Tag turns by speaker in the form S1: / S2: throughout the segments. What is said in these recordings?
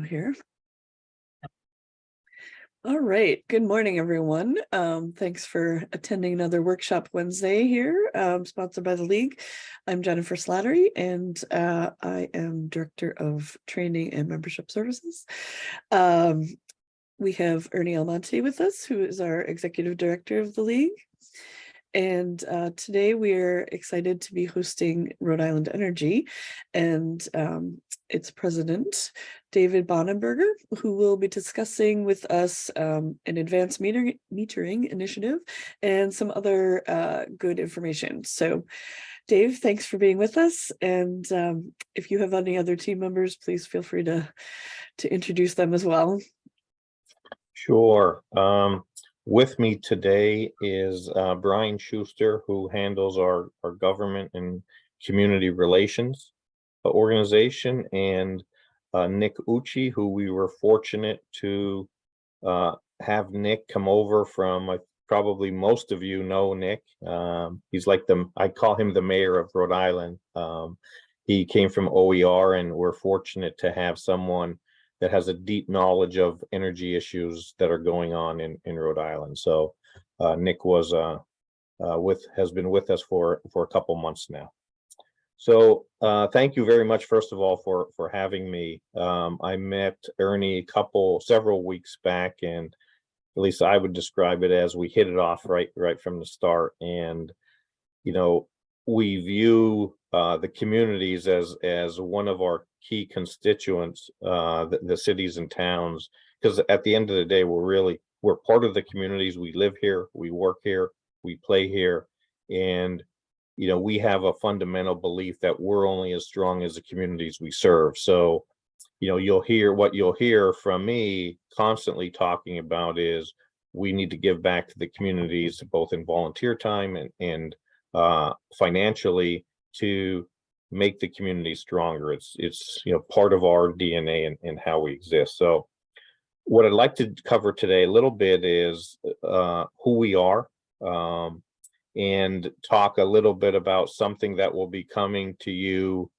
S1: Here. All right. Good morning, everyone. Thanks for attending another Workshop Wednesday here, sponsored by the League. I'm Jennifer Slattery, and I am Director of Training and Membership Services. We have Ernie Almonte with us, who is our Executive Director of the League. And today we are excited to be hosting Rhode Island Energy and its president, David Bonenberger, who will be discussing with us an advanced metering initiative and some other good information. So Dave, thanks for being with us. And if you have any other team members, please feel free to introduce them as well.
S2: Sure. With me today is Brian Schuster, who handles our government and community relations organization, and Nick Ucci, who we were fortunate to have Nick come over from. Probably most of you know Nick. He's like I call him the mayor of Rhode Island. He came from OER, and we're fortunate to have someone that has a deep knowledge of energy issues that are going on in Rhode Island. So Nick was has been with us for a couple months now. So thank you very much, first of all, for having me. I met Ernie several weeks back, and at least I would describe it as we hit it off right from the start. And you know, we view the communities as one of our key constituents, the cities and towns, because at the end of the day, we're part of the communities. We live here, we work here, we play here, and you know, we have a fundamental belief that we're only as strong as the communities we serve. So you know, you'll hear from me constantly talking about is we need to give back to the communities, both in volunteer time and financially, to make the community stronger. It's you know, part of our DNA and how we exist. So what I'd like to cover today a little bit is who we are, and talk a little bit about something that will be coming to you.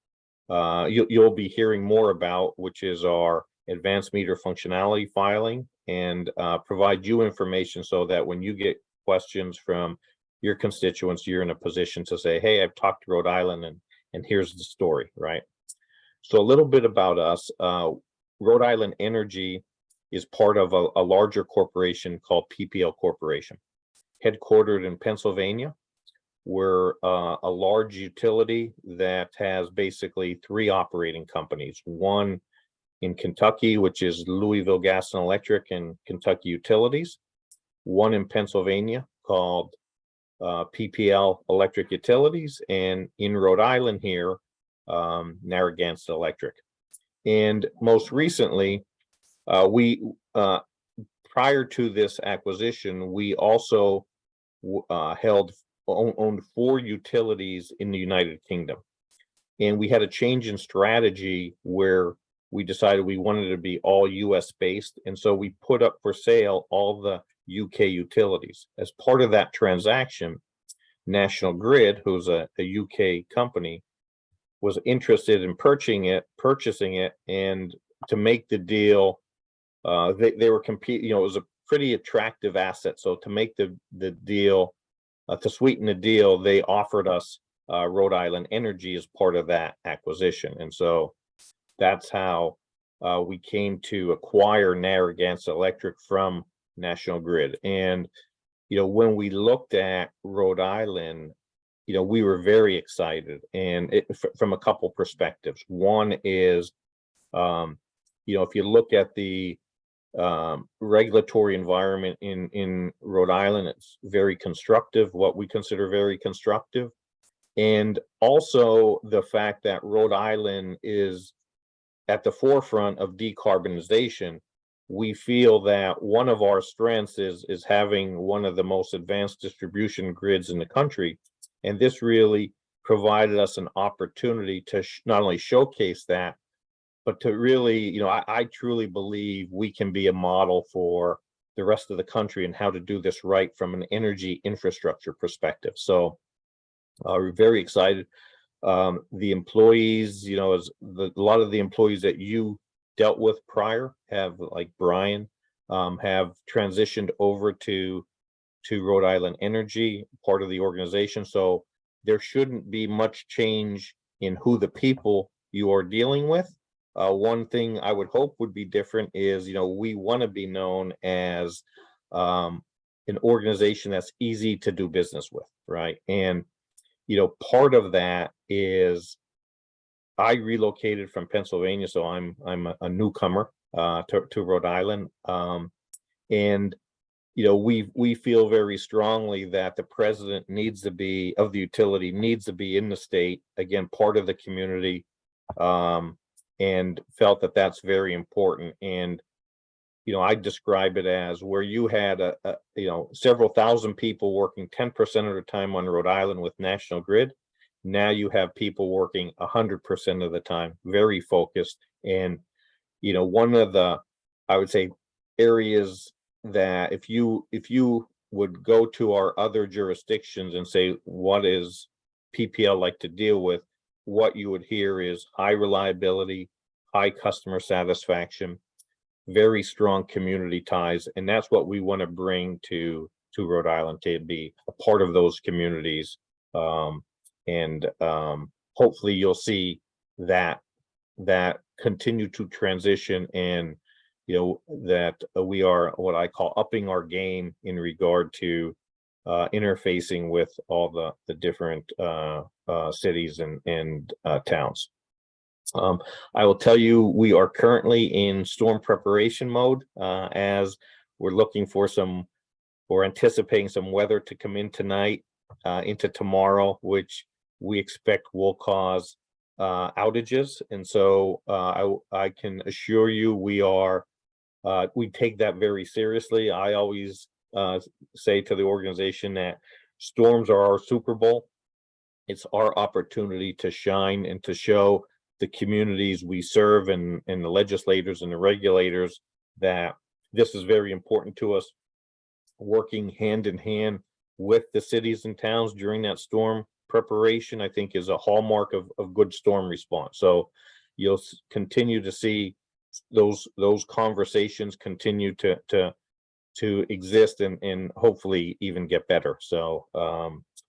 S2: You'll be hearing more about, which is our advanced meter functionality filing, and provide you information so that when you get questions from your constituents, you're in a position to say, hey, I've talked to Rhode Island and here's the story, right? So a little bit about us. Rhode Island Energy is part of a larger corporation called PPL Corporation, headquartered in Pennsylvania. We're a large utility that has basically three operating companies. One in Kentucky, which is Louisville Gas and Electric and Kentucky Utilities. One in Pennsylvania called PPL Electric Utilities, and in Rhode Island here, Narragansett Electric. And most recently, we prior to this acquisition, we also owned 4 utilities in the United Kingdom. And we had a change in strategy where we decided we wanted to be all US based. And so we put up for sale all the UK utilities. As part of that transaction, National Grid, who's a UK company, was interested in purchasing it, and to make the deal, they were competing. You know, it was a pretty attractive asset. So to make the deal, to sweeten the deal, they offered us Rhode Island Energy as part of that acquisition, and so that's how we came to acquire Narragansett Electric from National Grid. And you know, when we looked at Rhode Island, you know, we were very excited, and from a couple perspectives. One is, you know, if you look at the regulatory environment in Rhode Island, it's very constructive, what we consider very constructive. And also the fact that Rhode Island is at the forefront of decarbonization. We feel that one of our strengths is having one of the most advanced distribution grids in the country. And this really provided us an opportunity to not only showcase that, but to really, you know, I truly believe we can be a model for the rest of the country and how to do this right from an energy infrastructure perspective. So we're very excited. The employees, you know, a lot of the employees that you dealt with prior, have like Brian, have transitioned over to Rhode Island Energy, part of the organization. So there shouldn't be much change in who the people you are dealing with. One thing I would hope would be different is, we want to be known as an organization that's easy to do business with, right? And, part of that is I relocated from Pennsylvania, so I'm a newcomer to Rhode Island. And we feel very strongly that the president of the utility needs to be in the state, again, part of the community, and felt that that's very important. And, I describe it as where you had several thousand people working 10% of the time on Rhode Island with National Grid. Now you have people working 100% of the time, very focused. And, one of the, I would say, areas that if you would go to our other jurisdictions and say, what is PPL like to deal with, what you would hear is high reliability, high customer satisfaction, very strong community ties. And that's what we want to bring to Rhode Island, to be a part of those communities. And hopefully you'll see that continue to transition, and that we are what I call upping our game in regard to interfacing with all the different cities and towns. I will tell you, we are currently in storm preparation mode, as we're looking for or anticipating some weather to come in tonight, into tomorrow, which we expect will cause outages. And so I can assure you we take that very seriously. I always say to the organization that storms are our Super Bowl. It's our opportunity to shine and to show the communities we serve and the legislators and the regulators that this is very important to us. Working hand in hand with the cities and towns during that storm preparation, I think, is a hallmark of good storm response. So you'll continue to see those conversations continue to exist and hopefully even get better. So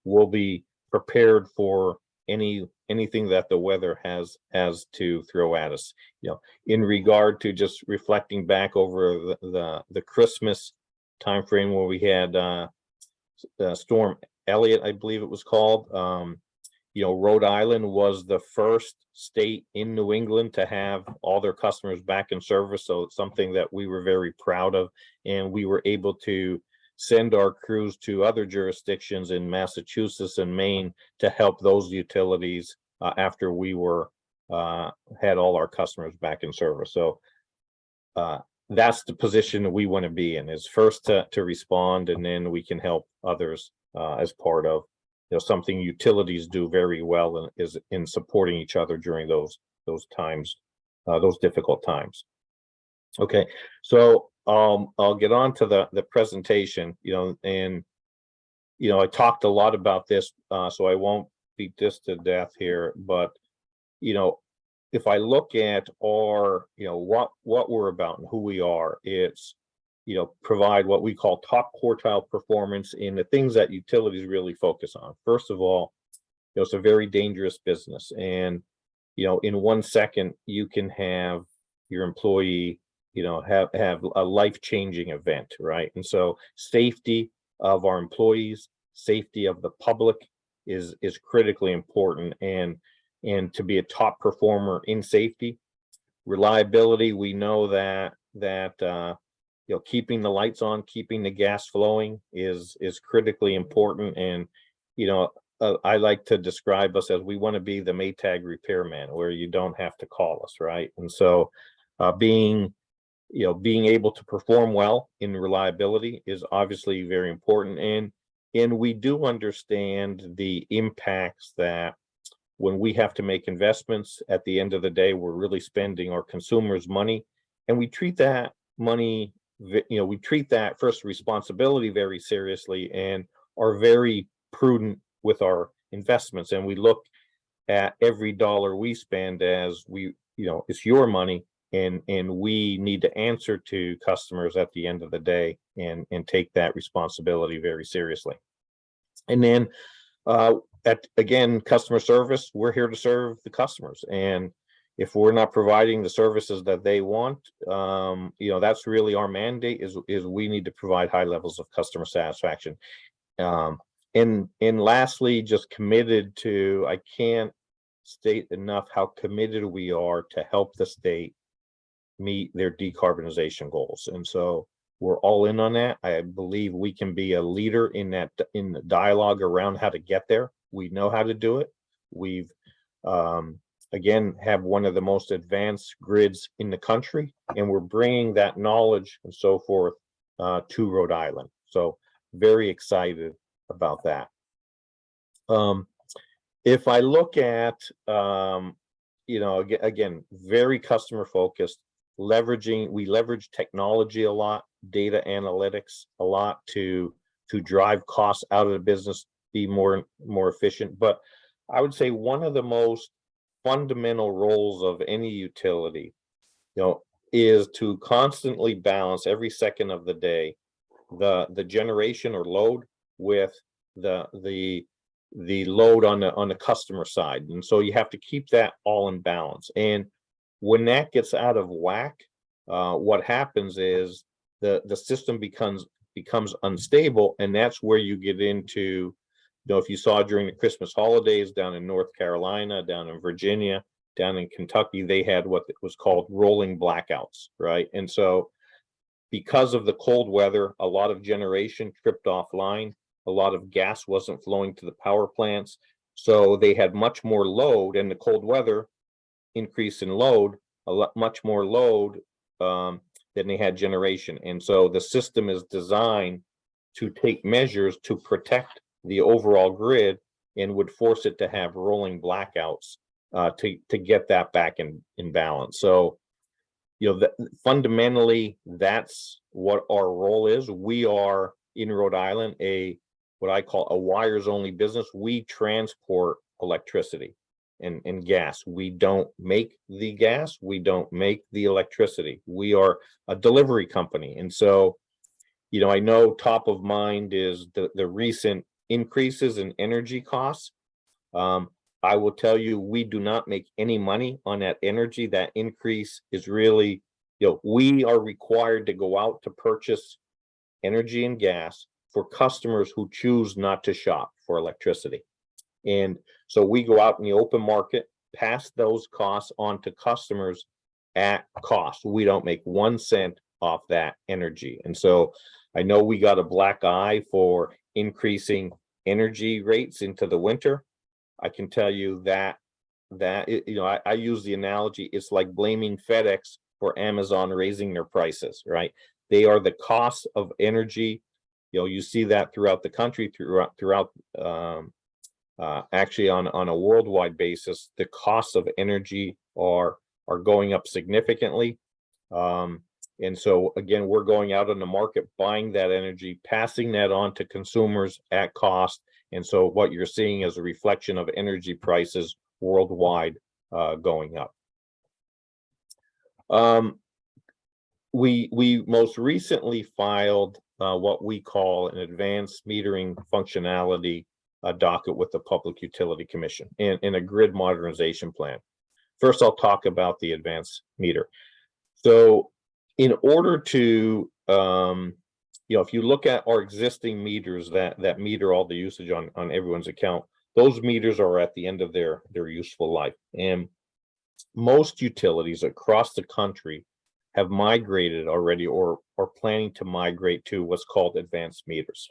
S2: we'll be prepared for anything that the weather has to throw at us. In regard to just reflecting back over the Christmas timeframe where we had Storm Elliott, I believe it was called. Rhode Island was the first state in New England to have all their customers back in service. So it's something that we were very proud of, and we were able to send our crews to other jurisdictions in Massachusetts and Maine to help those utilities after we had all our customers back in service. So that's the position that we want to be in, is first to respond, and then we can help others as part of something utilities do very well, and is in supporting each other during those times, those difficult times. Okay, so I'll get on to the presentation, and I talked a lot about this, so I won't beat this to death here, but if I look at our, what we're about and who we are, it's provide what we call top quartile performance in the things that utilities really focus on. First of all, it's a very dangerous business, and in 1 second you can have your employee have a life-changing event, right? And so safety of our employees, safety of the public is critically important, and to be a top performer in safety. Reliability, we know that keeping the lights on, keeping the gas flowing is critically important. And I like to describe us as, we want to be the Maytag repairman, where you don't have to call us, right? And so being able to perform well in reliability is obviously very important. And we do understand the impacts that when we have to make investments, at the end of the day, we're really spending our consumers' money, and we treat that money, we treat that first responsibility very seriously, and are very prudent with our investments. And we look at every dollar we spend as it's your money, and we need to answer to customers at the end of the day and take that responsibility very seriously. And then again, customer service, we're here to serve the customers, and if we're not providing the services that they want, that's really our mandate, is we need to provide high levels of customer satisfaction. And lastly, just committed to, I can't state enough how committed we are to help the state meet their decarbonization goals. And so we're all in on that. I believe we can be a leader in that, in the dialogue around how to get there. We know how to do it. We've again have one of the most advanced grids in the country, and we're bringing that knowledge and so forth to Rhode Island. So very excited about that. If I look at again, very customer focused, we leverage technology a lot, data analytics a lot to drive costs out of the business, be more efficient. But I would say one of the most fundamental roles of any utility, is to constantly balance every second of the day the generation or load with the load on the customer side. And so you have to keep that all in balance. And when that gets out of whack, what happens is the system becomes unstable, and that's where you get into, if you saw during the Christmas holidays down in North Carolina, down in Virginia, down in Kentucky, they had what was called rolling blackouts, right? And so because of the cold weather, a lot of generation tripped offline, a lot of gas wasn't flowing to the power plants, so they had much more load, and the cold weather increase in load, much more load than they had generation. And so the system is designed to take measures to protect the overall grid, and would force it to have rolling blackouts to get that back in balance. So fundamentally, that's what our role is. We are in Rhode Island what I call a wires only business. We transport electricity and gas. We don't make the gas, we don't make the electricity. We are a delivery company. And so I know top of mind is the recent increases in energy costs. I will tell you, we do not make any money on that energy. That increase is really, we are required to go out to purchase energy and gas for customers who choose not to shop for electricity. And so we go out in the open market, pass those costs on to customers at cost. We don't make 1 cent off that energy. And so I know we got a black eye for increasing energy rates into the winter. I can tell you that I use the analogy, it's like blaming FedEx for Amazon raising their prices, right? They are the cost of energy. You see that throughout the country, throughout actually on a worldwide basis, the costs of energy are going up significantly. And so again, we're going out on the market, buying that energy, passing that on to consumers at cost. And so what you're seeing is a reflection of energy prices worldwide going up. We most recently filed what we call an advanced metering functionality docket with the Public Utility Commission in a grid modernization plan. First, I'll talk about the advanced meter. So in order to, if you look at our existing meters that meter all the usage on everyone's account, those meters are at the end of their useful life. And most utilities across the country have migrated already or are planning to migrate to what's called advanced meters.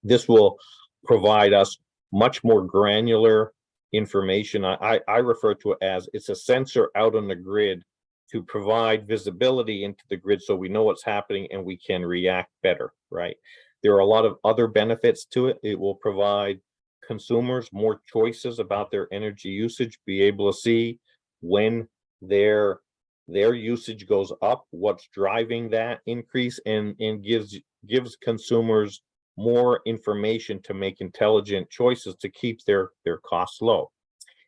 S2: This will provide us much more granular information. I refer to it as it's a sensor out on the grid to provide visibility into the grid so we know what's happening and we can react better, right? There are a lot of other benefits to it. It will provide consumers more choices about their energy usage, be able to see when their usage goes up, what's driving that increase, and gives consumers more information to make intelligent choices to keep their costs low.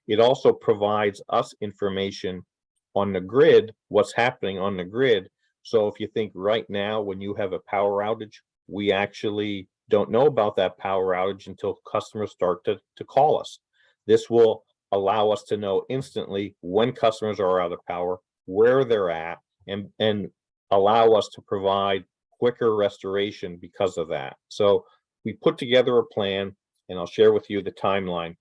S2: It also provides us information on the grid, what's happening on the grid. So if you think right now, when you have a power outage, we actually don't know about that power outage until customers start to call us. This will allow us to know instantly when customers are out of power, where they're at, and allow us to provide quicker restoration because of that. So we put together a plan, and I'll share with you the timeline,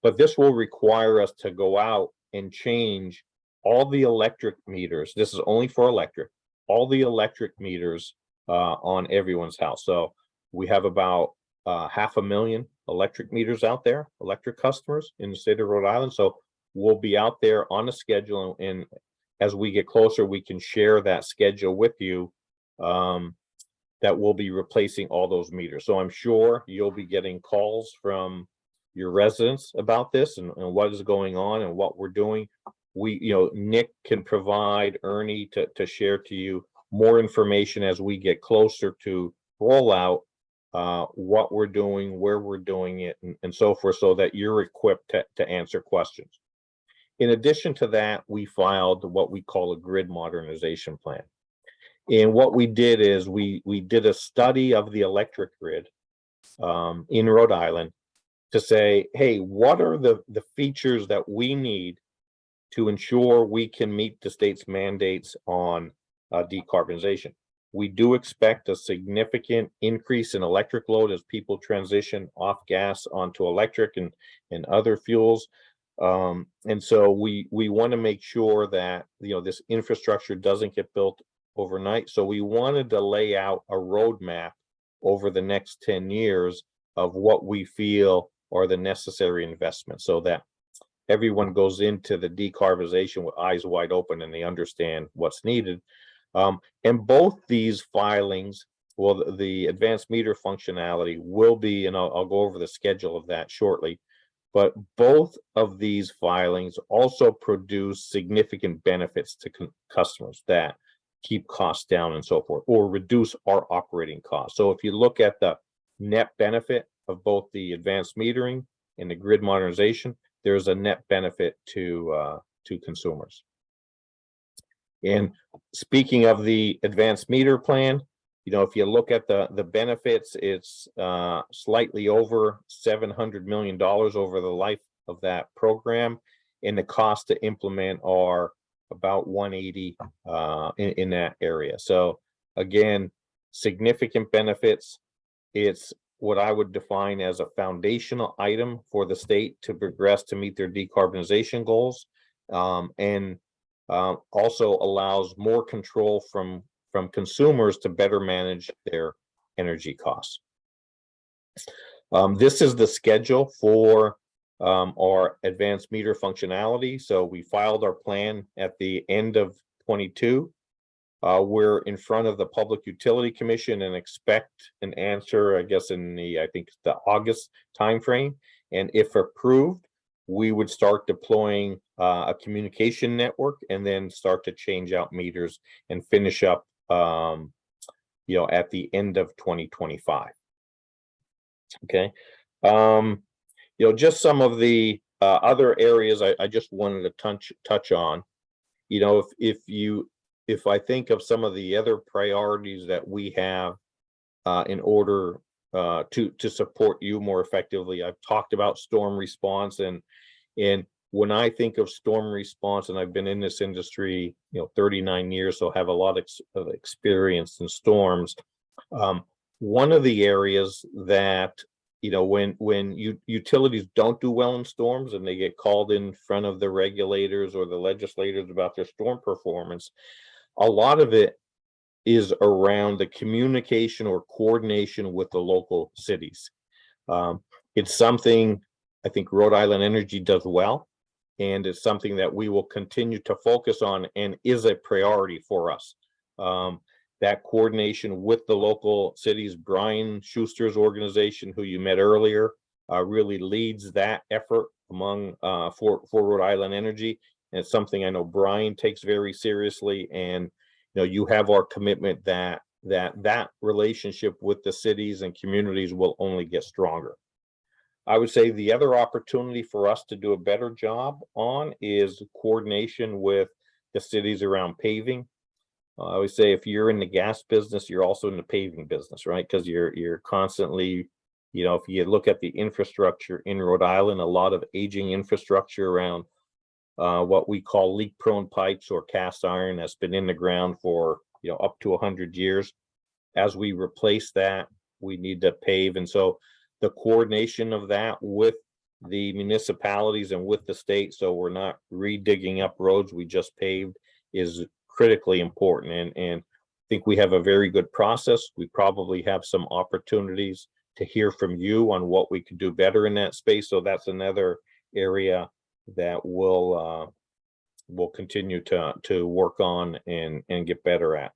S2: but this will require us to go out and change all the electric meters. This is only for electric, all the electric meters on everyone's house. So we have about 500,000 electric meters out there, electric customers in the state of Rhode Island. So we'll be out there on a schedule, and as we get closer, we can share that schedule with you, that will be replacing all those meters. So I'm sure you'll be getting calls from your residents about this and what is going on and what we're doing. Nick can provide, Ernie, to share to you more information as we get closer to rollout, what we're doing, where we're doing it, and so forth, so that you're equipped to answer questions. In addition to that, we filed what we call a grid modernization plan. And what we did is we did a study of the electric grid in Rhode Island to say, hey, what are the features that we need to ensure we can meet the state's mandates on decarbonization. We do expect a significant increase in electric load as people transition off gas onto electric and other fuels. And so we want to make sure that this infrastructure doesn't get built overnight. So we wanted to lay out a roadmap over the next 10 years of what we feel are the necessary investments, so that everyone goes into the decarbonization with eyes wide open and they understand what's needed. And both these filings, well, the advanced meter functionality will be, and I'll go over the schedule of that shortly, but both of these filings also produce significant benefits to customers that keep costs down and so forth, or reduce our operating costs. So if you look at the net benefit of both the advanced metering and the grid modernization, there's a net benefit to consumers. And speaking of the advanced meter plan, if you look at the benefits, it's slightly over $700 million over the life of that program, and the cost to implement are about 180 in that area. So again, significant benefits. It's what I would define as a foundational item for the state to progress to meet their decarbonization goals, and also allows more control from consumers to better manage their energy costs. This is the schedule for our advanced meter functionality. So we filed our plan at the end of 22. We're in front of the Public Utility Commission and expect an answer, I guess, in I think the August timeframe. And if approved, we would start deploying a communication network and then start to change out meters and finish up, at the end of 2025. Okay. Just some of the other areas I just wanted to touch on. If I think of some of the other priorities that we have in order to support you more effectively, I've talked about storm response, and when I think of storm response, and I've been in this industry 39 years, so have a lot of experience in storms. One of the areas that when utilities don't do well in storms and they get called in front of the regulators or the legislators about their storm performance, a lot of it is around the communication or coordination with the local cities. It's something I think RIEnergy does well, and it's something that we will continue to focus on and is a priority for us. That coordination with the local cities, Brian Schuster's organization, who you met earlier, really leads that effort among for RIEnergy. And it's something I know Brian takes very seriously, and you have our commitment that relationship with the cities and communities will only get stronger. I would say the other opportunity for us to do a better job on is coordination with the cities around paving. I always say if you're in the gas business, you're also in the paving business, right? Because you're constantly, if you look at the infrastructure in Rhode Island, a lot of aging infrastructure around what we call leak-prone pipes or cast iron that's been in the ground for up to 100 years. As we replace that, we need to pave, and so the coordination of that with the municipalities and with the state, so we're not redigging up roads we just paved, is critically important. And I think we have a very good process. We probably have some opportunities to hear from you on what we could do better in that space. So that's another area that we'll continue to work on and get better at.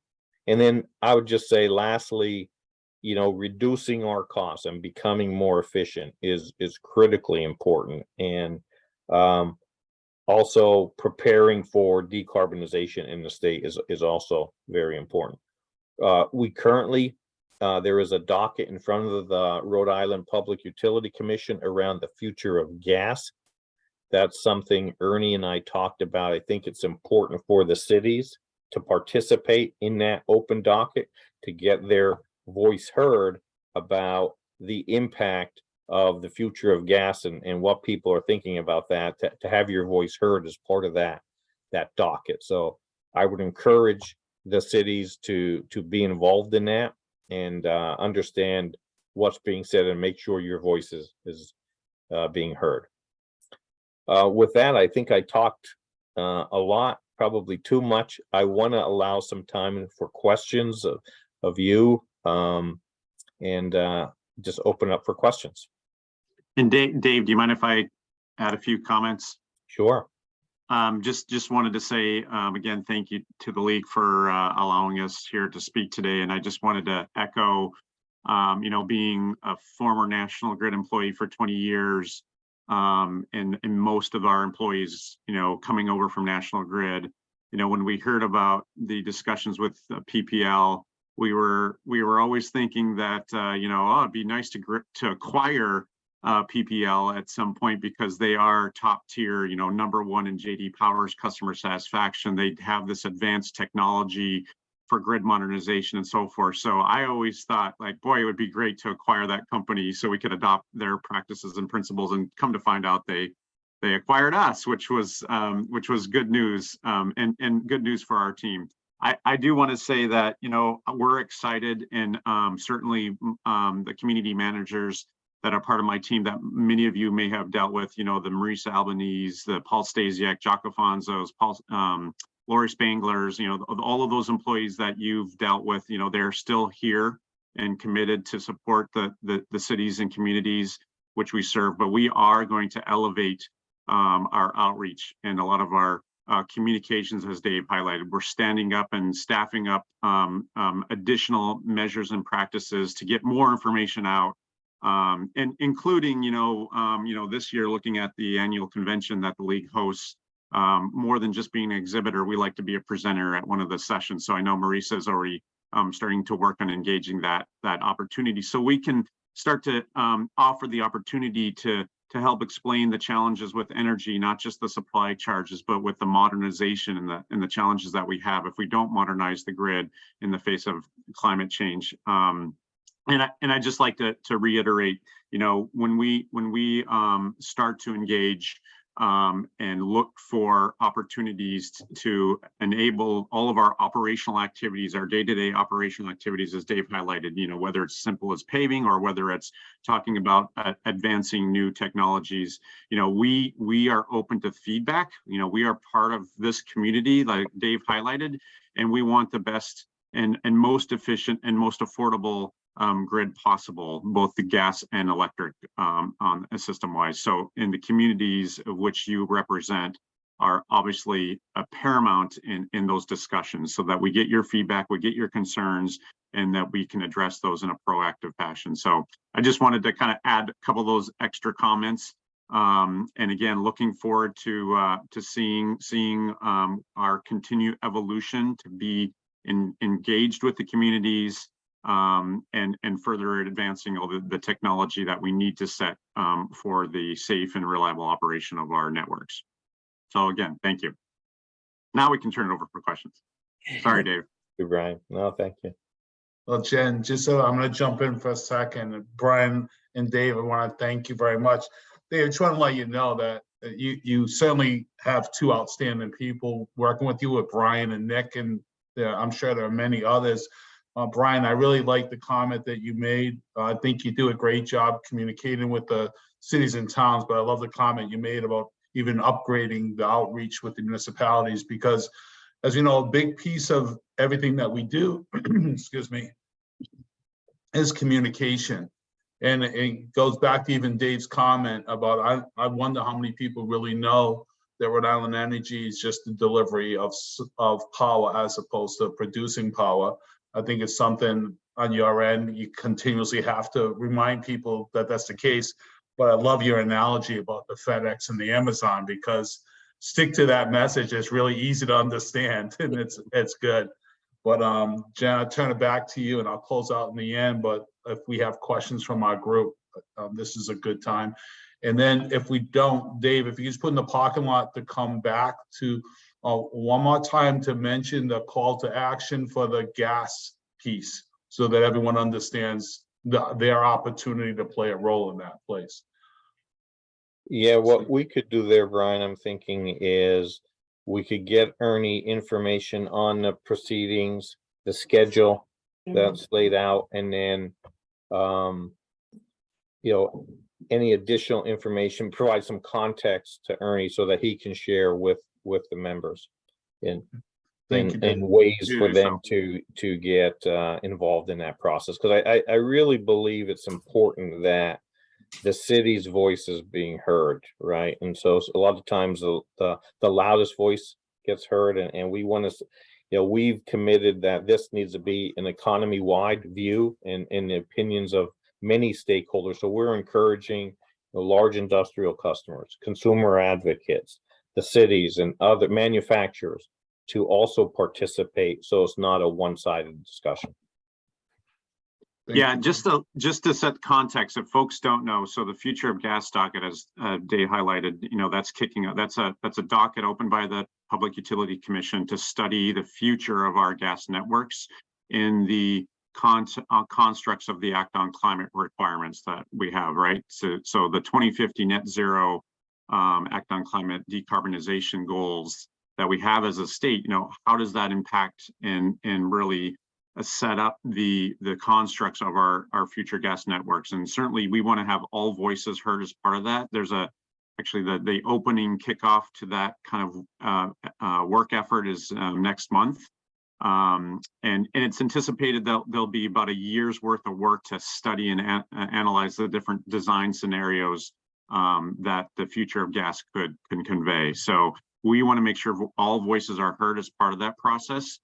S2: And then I would just say lastly, reducing our costs and becoming more efficient is critically important. And also preparing for decarbonization in the state is also very important. We currently, there is a docket in front of the Rhode Island Public Utility Commission around the future of gas. That's something Ernie and I talked about. I think it's important for the cities to participate in that open docket to get their voice heard about the impact of the future of gas and what people are thinking about that, to have your voice heard as part of that docket. So I would encourage the cities to be involved in that and understand what's being said and make sure your voice is being heard. With that, I think I talked a lot, probably too much. I want to allow some time for questions of you, and just open up for questions.
S3: And Dave, do you mind if I add a few comments?
S2: Sure.
S3: Just wanted to say again, thank you to the league for allowing us here to speak today. And I just wanted to echo, being a former National Grid employee for 20 years, and most of our employees, coming over from National Grid, when we heard about the discussions with PPL, we were always thinking that it'd be nice to acquire PPL at some point, because they are top tier, #1 in JD Power's customer satisfaction. They have this advanced technology for grid modernization and so forth. So I always thought, like, boy, it would be great to acquire that company so we could adopt their practices and principles. And come to find out, they acquired us, which was good news, and good news for our team. I do want to say that we're excited, and certainly the community managers that are part of my team that many of you may have dealt with, the Marisa Albanese, the Paul Stasiak, Jock Afonso's, Lori Spangler's, all of those employees that you've dealt with, they're still here and committed to support the cities and communities which we serve. But we are going to elevate our outreach and a lot of our communications, as Dave highlighted. We're standing up and staffing up additional measures and practices to get more information out. And including, this year, looking at the annual convention that the league hosts, more than just being an exhibitor, we like to be a presenter at one of the sessions. So I know Marisa is already starting to work on engaging that opportunity, so we can start to offer the opportunity to help explain the challenges with energy, not just the supply charges, but with the modernization and the challenges that we have if we don't modernize the grid in the face of climate change. And I just like to reiterate, when we start to engage and look for opportunities to enable all of our operational activities, our day-to-day operational activities, as Dave highlighted, whether it's simple as paving or whether it's talking about advancing new technologies, we are open to feedback. We are part of this community, like Dave highlighted, and we want the best and most efficient and most affordable grid possible, both the gas and electric on a system-wise. So in the communities of which you represent are obviously paramount in those discussions, so that we get your feedback, we get your concerns, and that we can address those in a proactive fashion. So I just wanted to kind of add a couple of those extra comments. And again, looking forward to seeing our continued evolution to be engaged with the communities, and further advancing all the technology that we need to set for the safe and reliable operation of our networks. So again, thank you. Now we can turn it over for questions. Sorry, Dave.
S2: you, Brian. No, thank you.
S4: Well, Jen, just so I'm going to jump in for a second. Brian and Dave, I want to thank you very much. Dave, I just want to let you know that you certainly have two outstanding people working with you, with Brian and Nick, and I'm sure there are many others. Brian, I really like the comment that you made. I think you do a great job communicating with the cities and towns, but I love the comment you made about even upgrading the outreach with the municipalities, because as you know, a big piece of everything that we do, excuse me, is communication. And it goes back to even Dave's comment about, I wonder how many people really know that Rhode Island Energy is just the delivery of power as opposed to producing power. I think it's something on your end, you continuously have to remind people that that's the case. But I love your analogy about the FedEx and the Amazon, because stick to that message. It's really easy to understand, and it's good. But Jen, I'll turn it back to you and I'll close out in the end. But if we have questions from our group, this is a good time. And then if we don't, Dave, if you just put in the parking lot to come back to one more time to mention the call to action for the gas piece, so that everyone understands their opportunity to play a role in that place.
S2: Yeah, what we could do there, Brian, I'm thinking is we could get Ernie information on the proceedings, the schedule that's laid out, and then you know, any additional information, provide some context to Ernie so that he can share with the members and ways for them to get involved in that process. Because I really believe it's important that the city's voice is being heard, right? And so a lot of times the loudest voice gets heard, and we want to, you know, we've committed that this needs to be an economy-wide view and the opinions of many stakeholders. So we're encouraging the large industrial customers, consumer advocates, the cities, and other manufacturers to also participate, so it's not a one-sided discussion.
S3: Yeah, just to set context, if folks don't know, so the future of gas docket, as Dave highlighted, you know, that's kicking up. That's a docket opened by the Public Utility Commission to study the future of our gas networks in the constructs of the Act on Climate requirements that we have, right? So the 2050 net zero Act on Climate decarbonization goals that we have as a state, you know, how does that impact and really set up the constructs of our future gas networks? And certainly we want to have all voices heard as part of that. There's actually the opening kickoff to that kind of work effort is next month. And it's anticipated that there'll be about a year's worth of work to study and analyze the different design scenarios that the future of gas can convey. So we want to make sure all voices are heard as part of that process,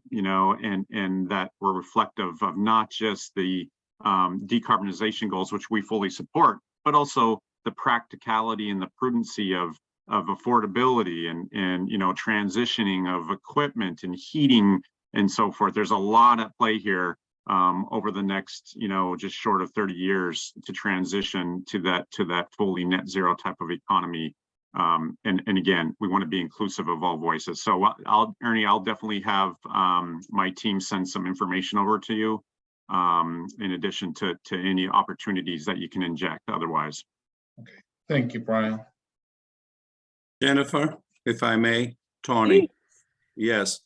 S3: you know, and that we're reflective of not just the decarbonization goals, which we fully support, but also the practicality and the prudency of affordability and you know, transitioning of equipment and heating and so forth. There's a lot at play here over the next, you know, just short of 30 years to transition to that fully net zero type of economy. And again, we want to be inclusive of all voices. So Ernie, I'll definitely have my team send some information over to you in addition to any opportunities that you can inject otherwise.
S4: Okay, thank you, Brian.
S5: Jennifer, if I may, Tony. Yes.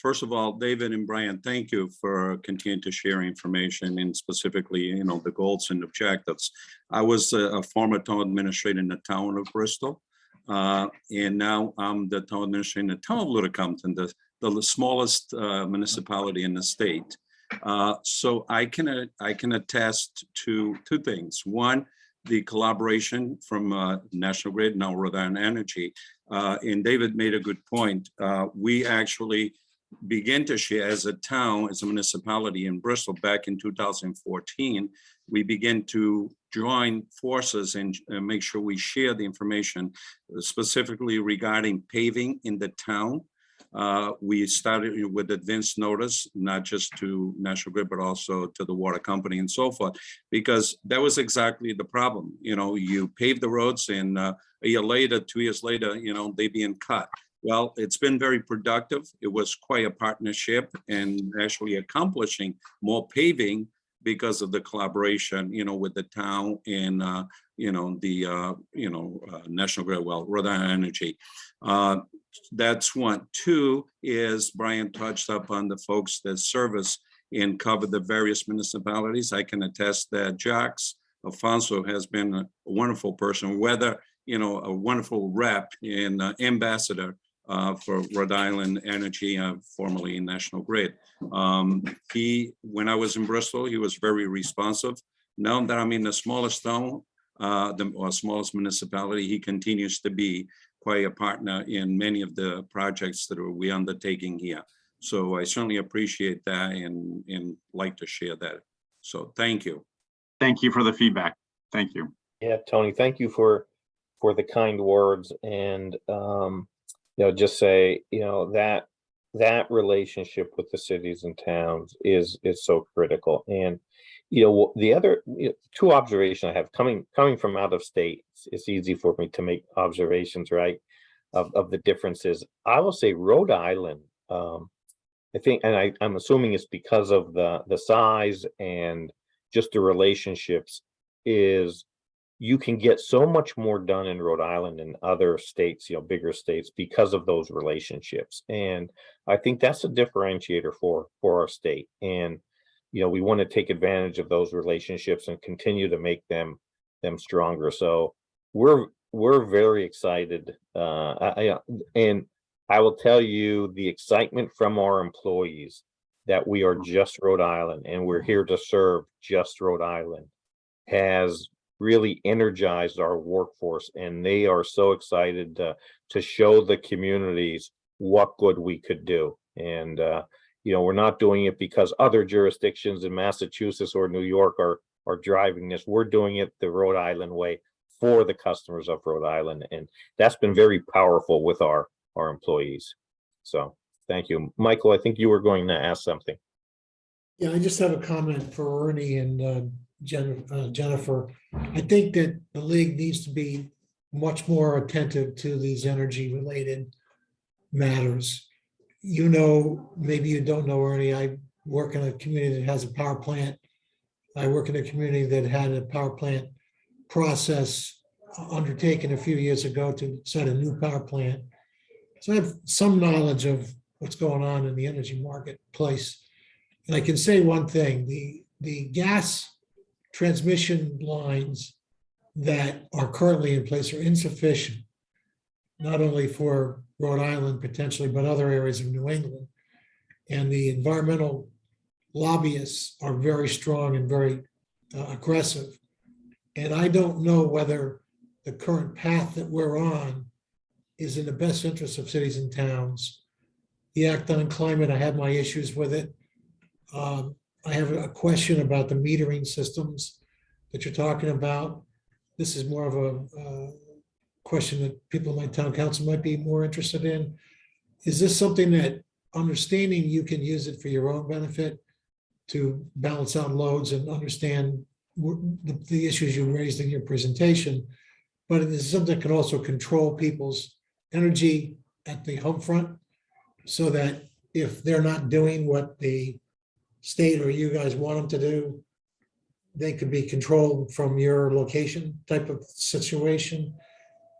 S5: First of all, David and Brian, thank you for continuing to share information and specifically, you know, the goals and objectives. I was a former town administrator in the town of Bristol, and now I'm the town administrator in the town of Little Compton, the smallest municipality in the state. So I can attest to two things. One, the collaboration from National Grid, now RIEnergy, and David made a good point. We actually began to share as a town, as a municipality in Bristol back in 2014. We began to join forces and make sure we share the information specifically regarding paving in the town. We started with advance notice, not just to National Grid, but also to the water company and so forth, because that was exactly the problem. You know, you pave the roads and a year later, 2 years later, you know, they being cut. Well, it's been very productive. It was quite a partnership and actually accomplishing more paving because of the collaboration, with the town and, National Grid, RIEnergy. That's one. Two is Brian touched up on the folks that service and cover the various municipalities. I can attest that Jax Alfonso has been a wonderful person, whether, a wonderful rep and ambassador for Rhode Island Energy, formerly National Grid. When I was in Bristol, he was very responsive. Now that I'm in the smallest town, the smallest municipality, he continues to be quite a partner in many of the projects that we're undertaking here. So I certainly appreciate that and like to share that. So thank you.
S3: Thank you for the feedback. Thank you.
S2: Yeah, Tony, thank you for the kind words, and just say, that relationship with the cities and towns is so critical. And the other two observations I have coming from out of state, it's easy for me to make observations, right, of the differences. I will say Rhode Island, I think, and I'm assuming it's because of the size and just the relationships, is you can get so much more done in Rhode Island and other states, bigger states, because of those relationships. And I think that's a differentiator for our state. And, we want to take advantage of those relationships and continue to make them stronger. So we're very excited. And I will tell you, the excitement from our employees that we are just Rhode Island and we're here to serve just Rhode Island has really energized our workforce, and they are so excited to show the communities what good we could do. And we're not doing it because other jurisdictions in Massachusetts or New York are driving this. We're doing it the Rhode Island way for the customers of Rhode Island, and that's been very powerful with our employees. So thank you. Michael, I think you were going to ask something.
S6: Yeah, I just have a comment for Ernie and Jennifer. I think that the league needs to be much more attentive to these energy related matters. Maybe you don't know, Ernie, I work in a community that has a power plant. I work in a community that had a power plant process undertaken a few years ago to set a new power plant. So I have some knowledge of what's going on in the energy marketplace. And I can say one thing, the gas transmission lines that are currently in place are insufficient, not only for Rhode Island potentially, but other areas of New England. And the environmental lobbyists are very strong and very aggressive. And I don't know whether the current path that we're on is in the best interest of cities and towns. The Act on Climate, I have my issues with it. I have a question about the metering systems that you're talking about. This is more of a question that people in my town council might be more interested in. Is this something that, understanding you can use it for your own benefit to balance out loads and understand the issues you raised in your presentation, but it is something that can also control people's energy at the home front, so that if they're not doing what the state or you guys want them to do, they could be controlled from your location type of situation.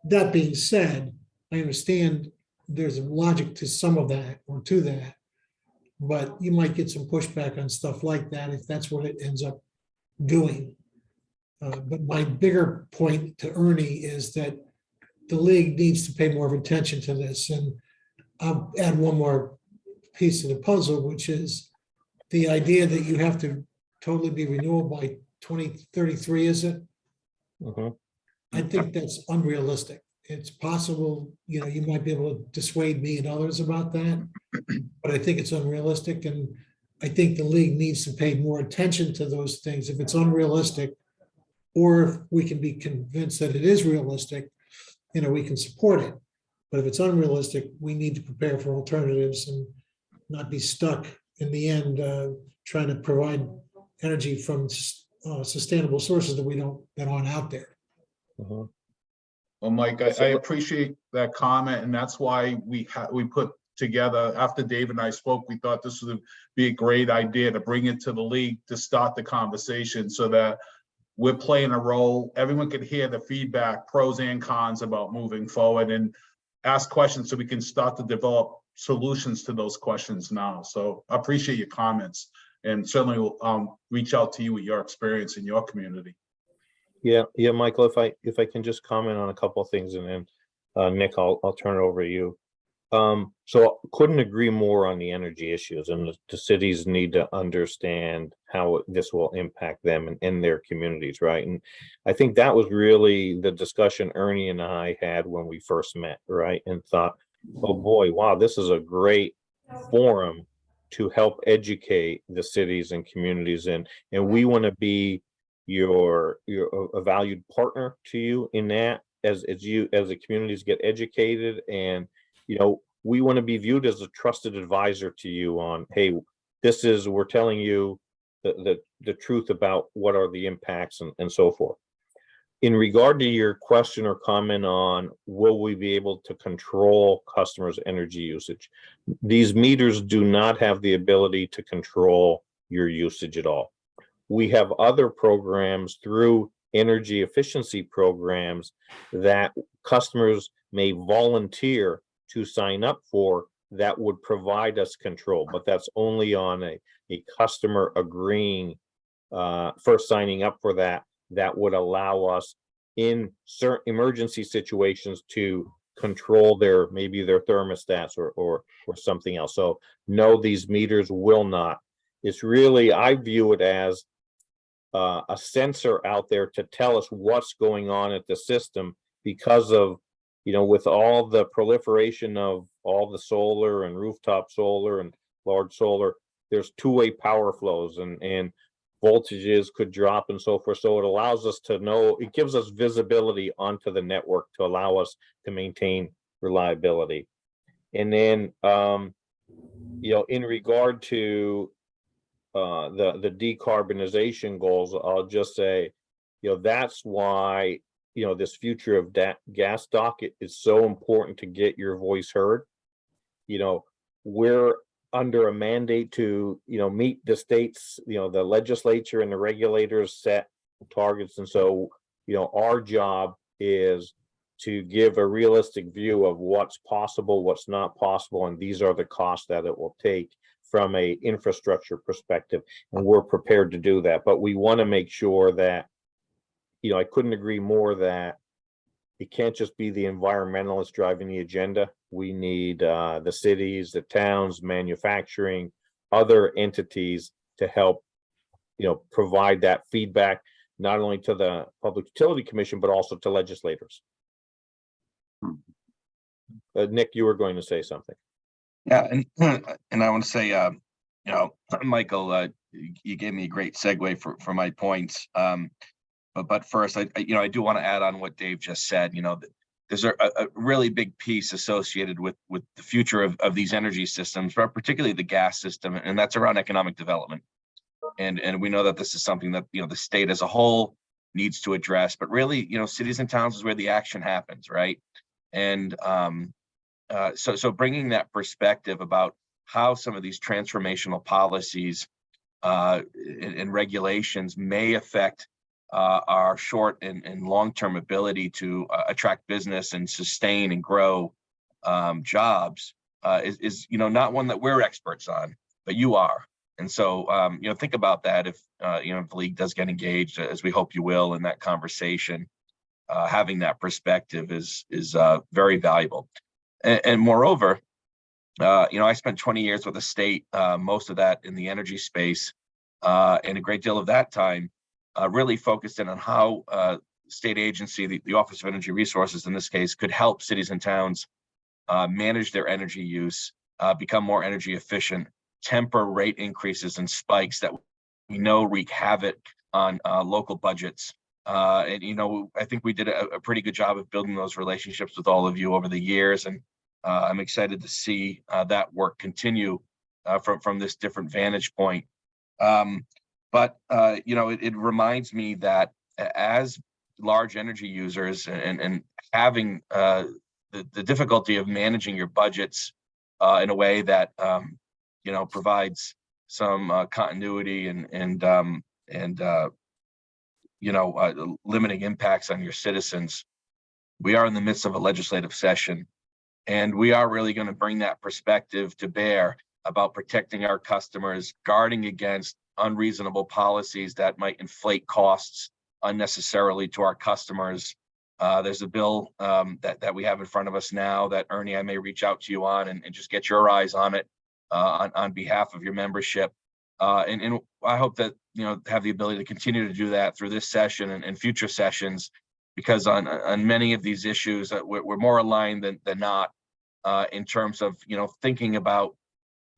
S6: That being said, I understand there's a logic to some of that or to that, but you might get some pushback on stuff like that if that's what it ends up doing. But my bigger point to Ernie is that the league needs to pay more of attention to this. And I'll add one more piece of the puzzle, which is the idea that you have to totally be renewable by 2033, is it?
S2: Mm-hmm.
S6: I think that's unrealistic. It's possible, you might be able to dissuade me and others about that, but I think it's unrealistic. And I think the league needs to pay more attention to those things. If it's unrealistic, or if we can be convinced that it is realistic, we can support it. But if it's unrealistic, we need to prepare for alternatives and not be stuck in the end trying to provide energy from sustainable sources that aren't out there.
S2: Mm-hmm.
S4: Well, Mike, I appreciate that comment, and that's why we put together, after Dave and I spoke, we thought this would be a great idea to bring it to the league to start the conversation so that we're playing a role. Everyone can hear the feedback, pros and cons about moving forward, and ask questions so we can start to develop solutions to those questions now. So I appreciate your comments, and certainly will reach out to you with your experience in your community.
S2: Yeah, Michael, if I can just comment on a couple of things, and then Nick, I'll turn it over to you. So couldn't agree more on the energy issues, and the cities need to understand how this will impact them and in their communities, right? And I think that was really the discussion Ernie and I had when we first met, right? And thought, oh boy, wow, this is a great forum to help educate the cities and communities, and we want to be your a valued partner to you in that, as the communities get educated, and we want to be viewed as a trusted advisor to you on, hey, we're telling you the truth about what are the impacts and so forth. In regard to your question or comment on will we be able to control customers' energy usage, these meters do not have the ability to control your usage at all. We have other programs through energy efficiency programs that customers may volunteer to sign up for that would provide us control, but that's only on a customer agreeing, first signing up for that would allow us in certain emergency situations to control maybe their thermostats or something else. So no, these meters will not. It's really, I view it as a sensor out there to tell us what's going on at the system, because of with all the proliferation of all the solar and rooftop solar and large solar, there's two-way power flows and voltages could drop and so forth. So it allows us to know, it gives us visibility onto the network to allow us to maintain reliability. And then, in regard to the decarbonization goals, I'll just say, that's why this future of gas docket is so important to get your voice heard. We're under a mandate to meet the states, the legislature and the regulators set targets, and so our job is to give a realistic view of what's possible, what's not possible, and these are the costs that it will take from a infrastructure perspective, and we're prepared to do that. But we want to make sure that I couldn't agree more that it can't just be the environmentalists driving the agenda. We need the cities, the towns, manufacturing, other entities to help provide that feedback, not only to the Public Utility Commission but also to legislators. Nick, you were going to say something.
S7: Yeah, and I want to say, Michael, you gave me a great segue for my points. But first, I do want to add on what Dave just said. There's a really big piece associated with the future of these energy systems, but particularly the gas system, and that's around economic development. And we know that this is something that the state as a whole needs to address. But really, cities and towns is where the action happens, right? And so bringing that perspective about how some of these transformational policies and regulations may affect our short and long-term ability to attract business and sustain and grow jobs is not one that we're experts on, but you are. And so think about that if if the league does get engaged, as we hope you will, in that conversation. Having that perspective is very valuable. And moreover, I spent 20 years with the state, most of that in the energy space, and a great deal of that time really focused in on how state agency, the Office of Energy Resources in this case, could help cities and towns manage their energy use, become more energy efficient, temper rate increases and spikes that we know wreak havoc on local budgets. And I think we did a pretty good job of building those relationships with all of you over the years, and I'm excited to see that work continue from this different vantage point. But it reminds me that as large energy users and having the difficulty of managing your budgets in a way that provides some continuity and limiting impacts on your citizens. We are in the midst of a legislative session, and we are really going to bring that perspective to bear about protecting our customers, guarding against unreasonable policies that might inflate costs unnecessarily to our customers. There's a bill that we have in front of us now that, Ernie, I may reach out to you on and just get your eyes on it on behalf of your membership. And I hope that, have the ability to continue to do that through this session and future sessions, because on many of these issues we're more aligned than not in terms of, thinking about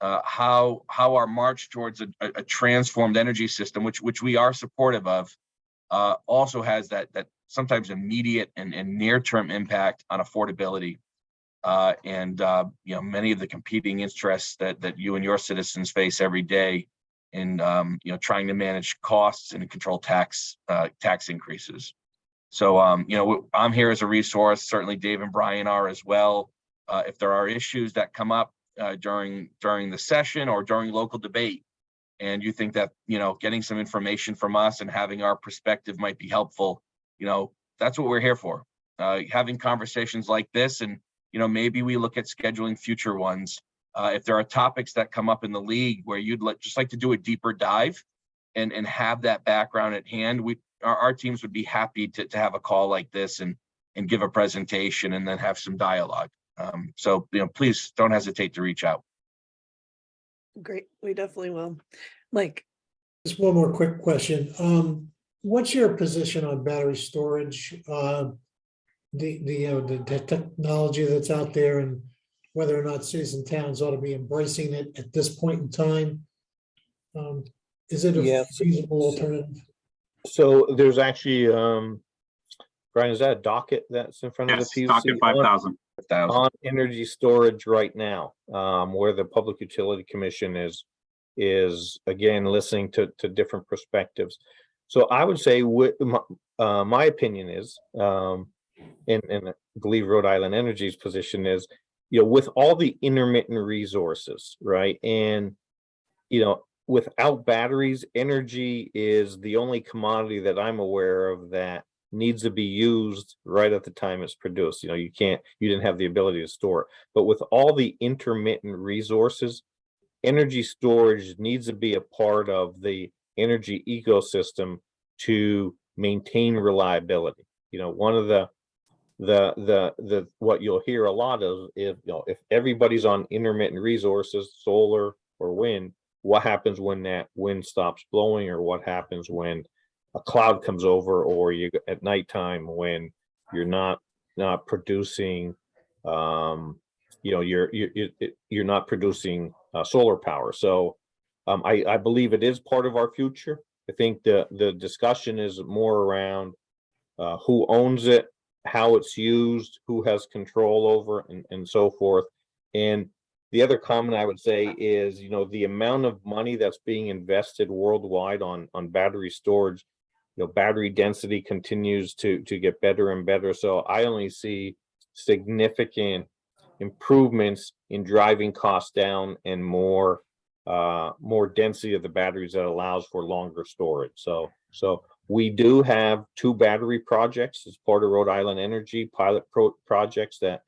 S7: how our march towards a transformed energy system, which we are supportive of, also has that sometimes immediate and near-term impact on affordability. Many of the competing interests that you and your citizens face every day in trying to manage costs and control tax increases. So I'm here as a resource. Certainly Dave and Brian are as well. If there are issues that come up during the session or during local debate, and you think that getting some information from us and having our perspective might be helpful, that's what we're here for. Having conversations like this, and maybe we look at scheduling future ones. If there are topics that come up in the league where you'd just like to do a deeper dive and have that background at hand, our teams would be happy to have a call like this and give a presentation and then have some dialogue. So please don't hesitate to reach out.
S1: Great, we definitely will. Mike.
S6: Just one more quick question. What's your position on battery storage? The technology that's out there, and whether or not cities and towns ought to be embracing it at this point in time? Is it a feasible alternative?
S2: So there's actually, Brian, is that a docket that's in front of the PUC?
S3: Docket 5,000.
S2: On energy storage right now, where the Public Utility Commission is again listening to different perspectives. So I would say my opinion is, and I believe Rhode Island Energy's position is, with all the intermittent resources, right? And, without batteries, energy is the only commodity that I'm aware of that needs to be used right at the time it's produced. You didn't have the ability to store it. But with all the intermittent resources, energy storage needs to be a part of the energy ecosystem to maintain reliability. One of the what you'll hear a lot of is, if everybody's on intermittent resources, solar or wind, what happens when that wind stops blowing, or what happens when a cloud comes over, or you at nighttime when you're not producing, you're not producing solar power. So I believe it is part of our future. I think the discussion is more around who owns it, how it's used, who has control over, and so forth. And the other comment I would say is, the amount of money that's being invested worldwide on battery storage, battery density continues to get better and better. So I only see significant improvements in driving costs down and more density of the batteries that allows for longer storage. So we do have 2 battery projects as part of Rhode Island Energy pilot projects that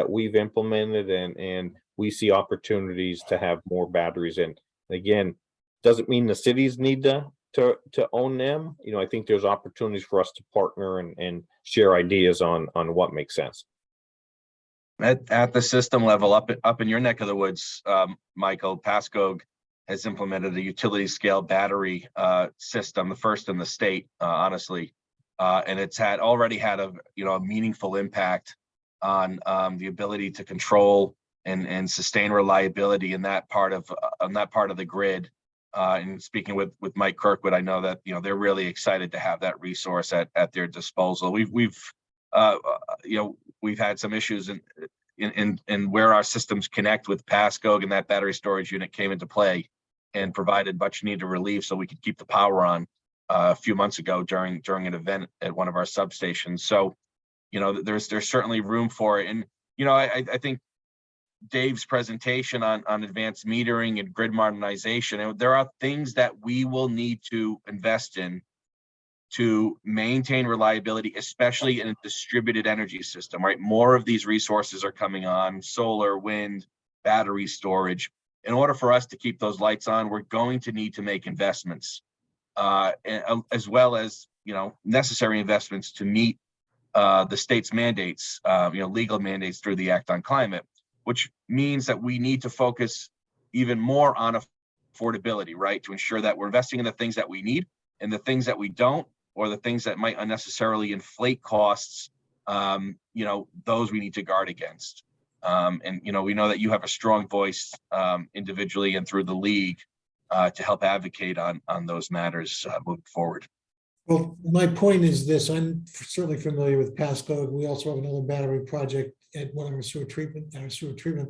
S2: we've implemented, and we see opportunities to have more batteries. And again, doesn't mean the cities need to own them. I think there's opportunities for us to partner and share ideas on what makes sense.
S7: At the system level, up in your neck of the woods, Michael, Pasco has implemented a utility scale battery system, the first in the state, honestly, and it's already had a meaningful impact on the ability to control and sustain reliability in that part of the grid. And speaking with Mike Kirkwood, I know that they're really excited to have that resource at their disposal. We've had some issues in where our systems connect with Pasco, and that battery storage unit came into play and provided much needed relief so we could keep the power on. a few months ago during an event at one of our substations. So, you know, there's certainly room for it. And, you know, I think Dave's presentation on advanced metering and grid modernization, and there are things that we will need to invest in to maintain reliability, especially in a distributed energy system, right? More of these resources are coming on: solar, wind, battery storage. In order for us to keep those lights on, we're going to need to make investments, as well as, you know, necessary investments to meet the state's mandates, you know, legal mandates through the Act on Climate, which means that we need to focus even more on affordability, right? To ensure that we're investing in the things that we need, and the things that we don't, or the things that might unnecessarily inflate costs, you know, those we need to guard against. And, you know, we know that you have a strong voice individually and through the league to help advocate on those matters moving forward.
S6: Well, my point is this: I'm certainly familiar with Pasco. We also have another battery project at one of our sewer treatment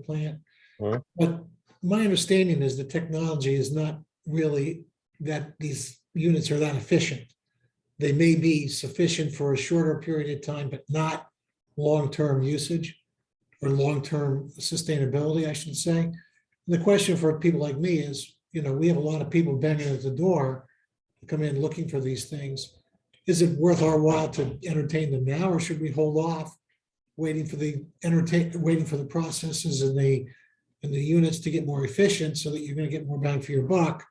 S6: plant.
S2: Mhm.
S6: But my understanding is the technology is not really that these units are that efficient. They may be sufficient for a shorter period of time, but not long-term usage or long-term sustainability, I should say. And the question for people like me is, you know, we have a lot of people banging at the door, come in looking for these things. Is it worth our while to entertain them now, or should we hold off, waiting for the processes and the units to get more efficient, so that you're going to get more bang for your buck?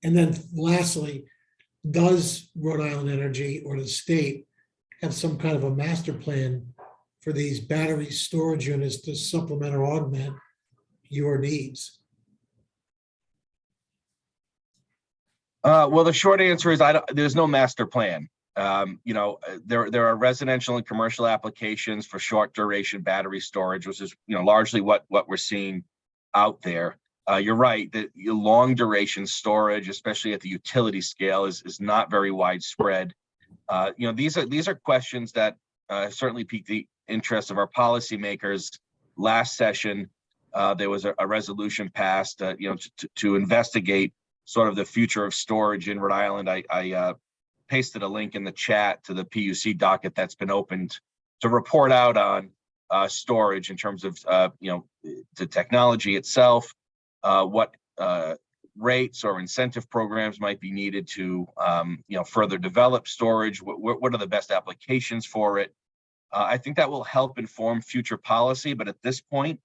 S6: And then lastly, does Rhode Island Energy or the state have some kind of a master plan for these battery storage units to supplement or augment your needs?
S7: Well, the short answer is there's no master plan. You know, there are residential and commercial applications for short duration battery storage, which is, you know, largely what we're seeing out there. You're right that long duration storage, especially at the utility scale, is not very widespread. You know, these are questions that certainly piqued the interest of our policymakers. Last session, there was a resolution passed, you know, to investigate sort of the future of storage in Rhode Island. I pasted a link in the chat to the PUC docket that's been opened to report out on storage in terms of, you know, the technology itself, what rates or incentive programs might be needed to, you know, further develop storage. What are the best applications for it? I think that will help inform future policy, but at this point,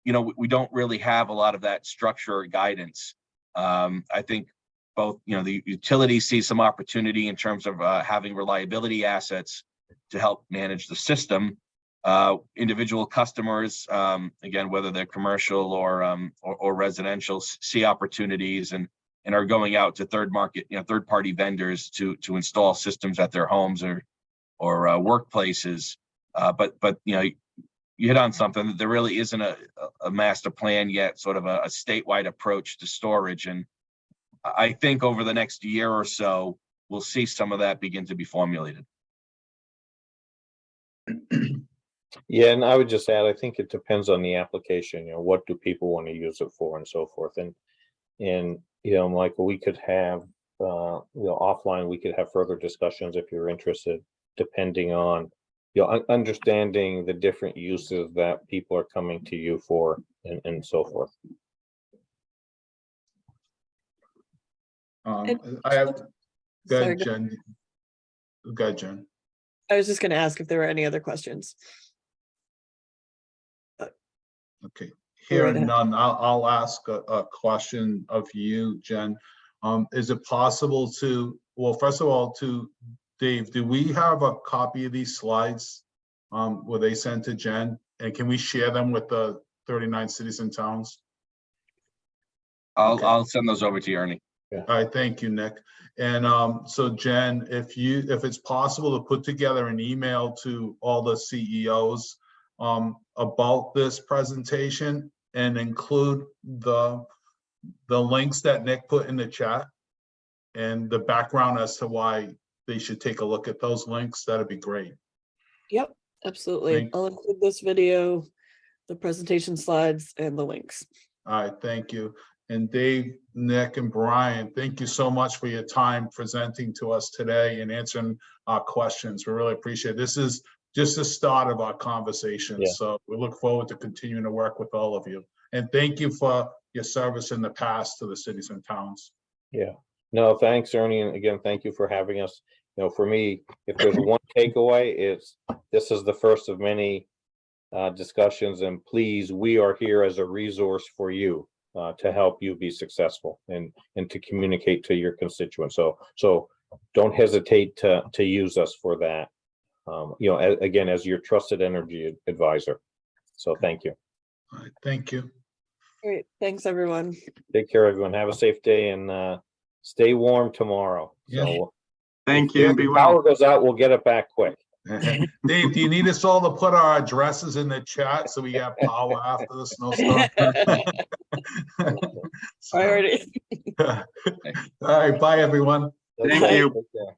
S7: you know, we don't really have a lot of that structure or guidance. I think both, you know, the utilities see some opportunity in terms of having reliability assets to help manage the system. Individual customers, again, whether they're commercial or residential, see opportunities and are going out to third party vendors to install systems at their homes or workplaces. But you know, you hit on something that there really isn't a master plan yet, sort of a statewide approach to storage. And I think over the next year or so, we'll see some of that begin to be formulated.
S2: Yeah, and I would just add, I think it depends on the application. You know, what do people want to use it for, and so forth. And you know, Michael, we could have you know, offline, we could have further discussions if you're interested, depending on, you know, understanding the different uses that people are coming to you for, and so forth.
S4: I have. Go
S1: Sorry,
S4: ahead, Jen. Go ahead, Jen.
S1: I was just going to ask if there were any other questions.
S4: Okay,
S1: Go
S4: here
S1: right
S4: and
S1: ahead.
S4: none. I'll ask a question of you, Jen. Is it possible to, well, first of all, to Dave, do we have a copy of these slides? Were they sent to Jen? And can we share them with the 39 cities and towns? Okay.
S7: I'll send those over to you, Ernie.
S4: All right, thank you, Nick. And so Jen, if it's possible to put together an email to all the CEOs about this presentation and include the links that Nick put in the chat and the background as to why they should take a look at those links, that'd be great.
S1: Yep, absolutely. I'll include this video, the presentation slides, and the links.
S4: All right, thank you. And Dave, Nick, and Brian, thank you so much for your time presenting to us today and answering our questions. We really appreciate it. This is just the start of our conversation.
S2: Yeah.
S4: So we look forward to continuing to work with all of you. And thank you for your service in the past to the cities and towns.
S2: Yeah. No, thanks, Ernie. And again, thank you for having us. You know, for me, if there's one takeaway, it's this is the first of many discussions, and please, we are here as a resource for you to help you be successful and to communicate to your constituents. So don't hesitate to use us for that. You know, again, as your trusted energy advisor. So thank you.
S4: All right, thank you.
S1: Great. Thanks, everyone.
S2: Take care, everyone. Have a safe day and stay warm tomorrow.
S4: Yeah.
S2: So
S3: Thank you and be
S2: if
S3: well.
S2: power goes out, we'll get it back quick.
S4: Dave, do you need us all to put our addresses in the chat so we got power after the snowstorm?
S1: Priority.
S4: All right, bye, everyone.
S3: Thank you.
S2: Take care.